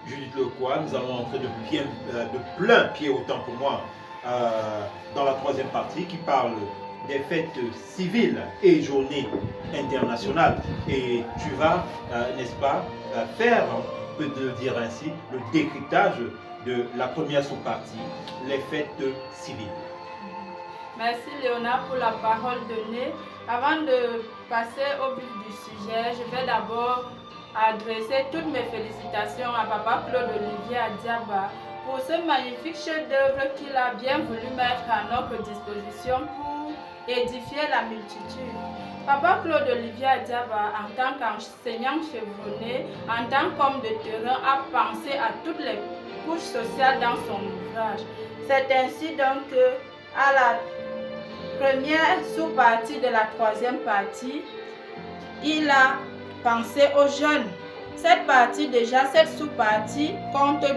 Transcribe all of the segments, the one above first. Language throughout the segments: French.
Judith Lecroix. Nous allons entrer de plein pied, autant pour moi, dans la troisième partie qui parle des fêtes civiles et journées internationales. Et tu vas, n'est-ce pas, faire, on peut dire ainsi, le décryptage de la première sous-partie, les fêtes civiles. Merci Léonard pour la parole donnée. Avant de passer au vif du sujet, je vais d'abord adresser toutes mes félicitations à Papa Claude Olivier Adiaba pour ce magnifique chef-d'œuvre qu'il a bien voulu mettre à notre disposition pour édifier la multitude. Papa Claude Olivier Adiaba, en tant qu'enseignant chevronné, en tant qu'homme de terrain, a pensé à toutes les couches sociales dans son ouvrage. C'est ainsi donc que, à la première sous-partie de la troisième partie, il a pensé aux jeunes. Cette sous-partie compte 12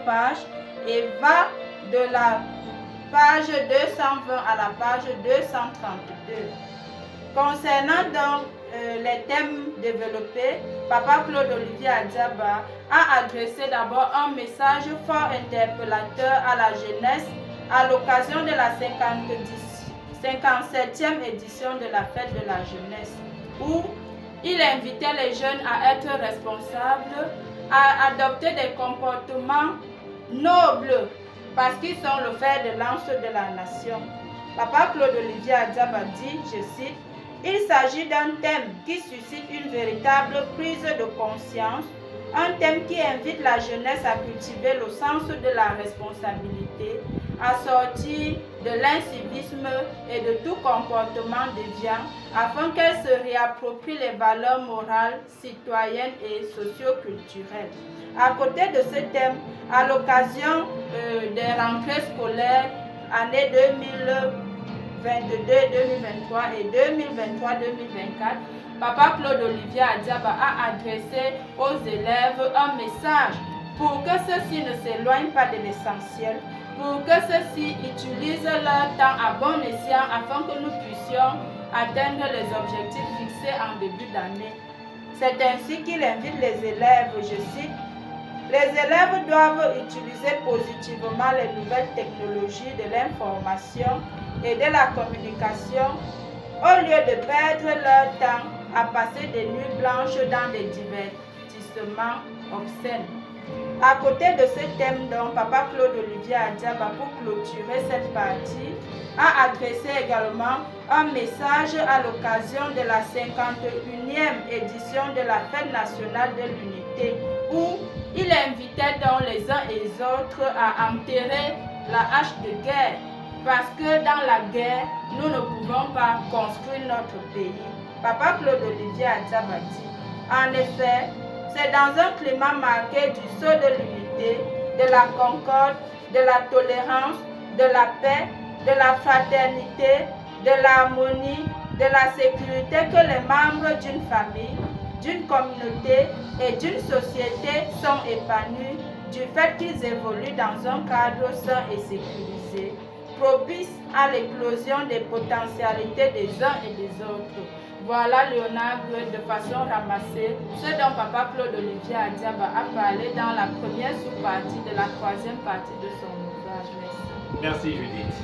pages et va de la page 220 à la page 232. Concernant donc les thèmes développés, Papa Claude Olivier Adiaba a adressé d'abord un message fort interpellateur à la jeunesse à l'occasion de la 57e édition de la fête de la jeunesse, où il invitait les jeunes à être responsables, à adopter des comportements nobles, parce qu'ils sont le fer de lance de la nation. Papa Claude Olivier Adiaba dit, je cite, « Il s'agit d'un thème qui suscite une véritable prise de conscience, un thème qui invite la jeunesse à cultiver le sens de la responsabilité, à sortir de l'incivisme et de tout comportement déviant, afin qu'elle se réapproprie les valeurs morales, citoyennes et socio-culturelles. » À côté de ce thème, à l'occasion des rentrées scolaires année 2022-2023 et 2023-2024, Papa Claude Olivier Adiaba a adressé aux élèves un message pour que ceux-ci ne s'éloignent pas de l'essentiel, pour que ceux-ci utilisent leur temps à bon escient afin que nous puissions atteindre les objectifs fixés en début d'année. C'est ainsi qu'il invite les élèves, je cite, « Les élèves doivent utiliser positivement les nouvelles technologies de l'information et de la communication au lieu de perdre leur temps à passer des nuits blanches dans des divertissements obscènes. » À côté de ce thème, donc, Papa Claude Olivier Adiaba, pour clôturer cette partie, a adressé également un message à l'occasion de la 51e édition de la Fête nationale de l'unité, où il invitait donc les uns et les autres à enterrer la hache de guerre, parce que dans la guerre, nous ne pouvons pas construire notre pays. Papa Claude Olivier Adiaba dit, en effet, c'est dans un climat marqué du sceau de l'unité, de la concorde, de la tolérance, de la paix, de la fraternité, de l'harmonie, de la sécurité que les membres d'une famille, d'une communauté et d'une société sont épanouis du fait qu'ils évoluent dans un cadre sain et sécurisé, propice à l'éclosion des potentialités des uns et des autres. Voilà, Léonard, de façon ramassée, ce dont Papa Claude Olivier Adiaba a parlé dans la première sous-partie de la troisième partie de son ouvrage. Merci. Merci Judith.